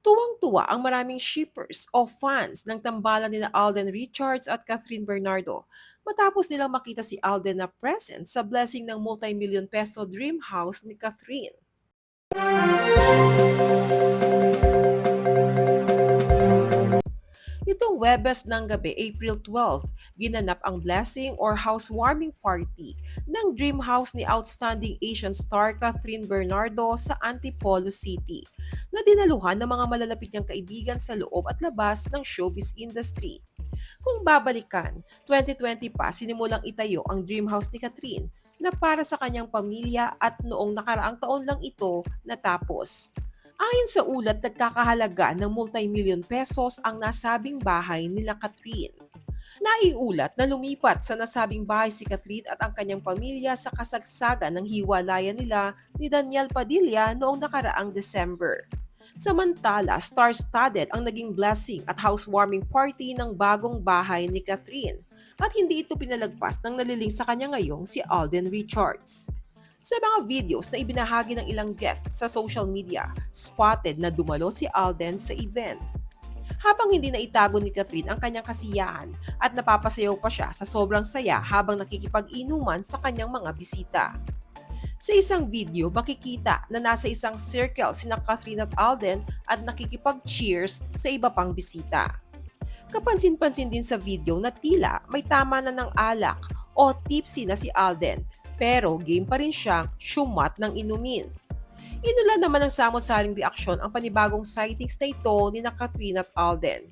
Tuwang-tuwa ang maraming shippers o fans ng tambalan nina Alden Richards at Catherine Bernardo matapos nilang makita si Alden na present sa blessing ng multi-million peso dream house ni Catherine. Nitong Webes ng gabi, April 12, ginanap ang blessing or housewarming party ng dream house ni outstanding Asian star Catherine Bernardo sa Antipolo City, na dinaluhan ng mga malalapit niyang kaibigan sa loob at labas ng showbiz industry. Kung babalikan, 2020 pa sinimulang itayo ang dream house ni Catherine na para sa kanyang pamilya at noong nakaraang taon lang ito natapos. Ayon sa ulat, nagkakahalaga ng multi-million pesos ang nasabing bahay nila Catherine. Naiulat na lumipat sa nasabing bahay si Catherine at ang kanyang pamilya sa kasagsagan ng hiwalayan nila ni Daniel Padilla noong nakaraang December. Samantala, star-studded ang naging blessing at housewarming party ng bagong bahay ni Catherine at hindi ito pinalagpas ng naliling sa kanya ngayong si Alden Richards. Sa mga videos na ibinahagi ng ilang guests sa social media, spotted na dumalo si Alden sa event. Habang hindi na itago ni Catherine ang kanyang kasiyahan at napapasayaw pa siya sa sobrang saya habang nakikipag-inuman sa kanyang mga bisita. Sa isang video, makikita na nasa isang circle sina Catherine at Alden at nakikipag-cheers sa iba pang bisita. Kapansin-pansin din sa video na tila may tama na ng alak o tipsy na si Alden, pero game pa rin siyang syumat ng inumin. Inulan naman ng samot-saring reaksyon ang panibagong sightings na ito ni na Catherine at Alden.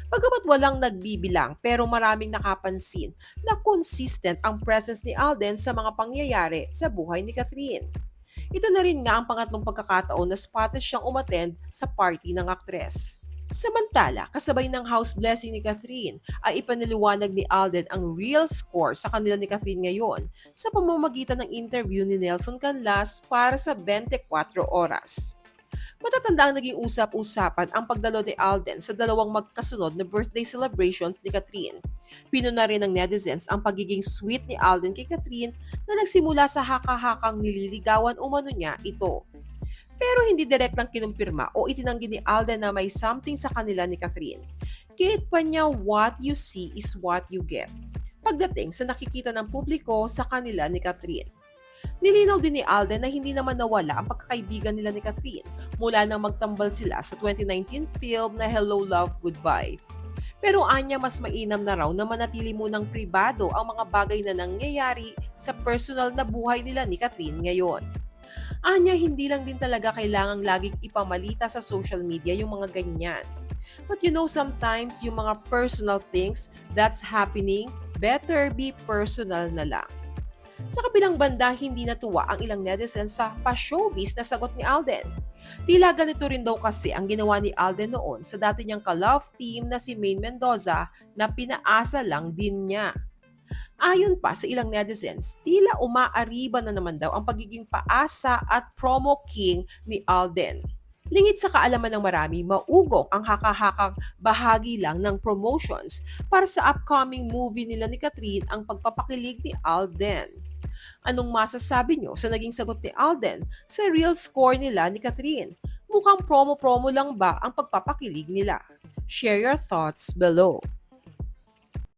Bagamat walang nagbibilang pero maraming nakapansin na consistent ang presence ni Alden sa mga pangyayari sa buhay ni Catherine. Ito na rin nga ang pangatlong pagkakataon na spotted siyang umattend sa party ng aktres. Samantala, kasabay ng house blessing ni Catherine, ay ipaniliwanag ni Alden ang real score sa kanila ni Catherine ngayon sa pamamagitan ng interview ni Nelson Canlas para sa 24 oras. Matatanda ang naging usap-usapan ang pagdalo ni Alden sa dalawang magkasunod na birthday celebrations ni Catherine. Pino na rin ng netizens ang pagiging sweet ni Alden kay Catherine na nagsimula sa haka-hakang nililigawan umano niya ito. Pero hindi direktang kinumpirma o itinanggi ni Alden na may something sa kanila ni Catherine. Kahit pa niya what you see is what you get pagdating sa nakikita ng publiko sa kanila ni Catherine. Nilinaw din ni Alden na hindi naman nawala ang pagkakaibigan nila ni Catherine mula nang magtambal sila sa 2019 film na Hello Love Goodbye. Pero anya mas mainam na raw na manatili munang pribado ang mga bagay na nangyayari sa personal na buhay nila ni Catherine ngayon. Anya hindi lang din talaga kailangang laging ipamalita sa social media yung mga ganyan. But you know sometimes yung mga personal things that's happening, better be personal na lang. Sa kabilang banda, hindi natuwa ang ilang netizens sa pa-showbiz na sagot ni Alden. Tila ganito rin daw kasi ang ginawa ni Alden noon sa dati niyang ka-love team na si Maine Mendoza na pinaasa lang din niya. Ayon pa sa ilang netizens, tila umaariba na naman daw ang pagiging paasa at promo king ni Alden. Lingid sa kaalaman ng marami, maugong ang haka-hakang bahagi lang ng promotions para sa upcoming movie nila ni Catherine ang pagpapakilig ni Alden. Anong masasabi nyo sa naging sagot ni Alden sa real score nila ni Catherine? Mukhang promo-promo lang ba ang pagpapakilig nila? Share your thoughts below.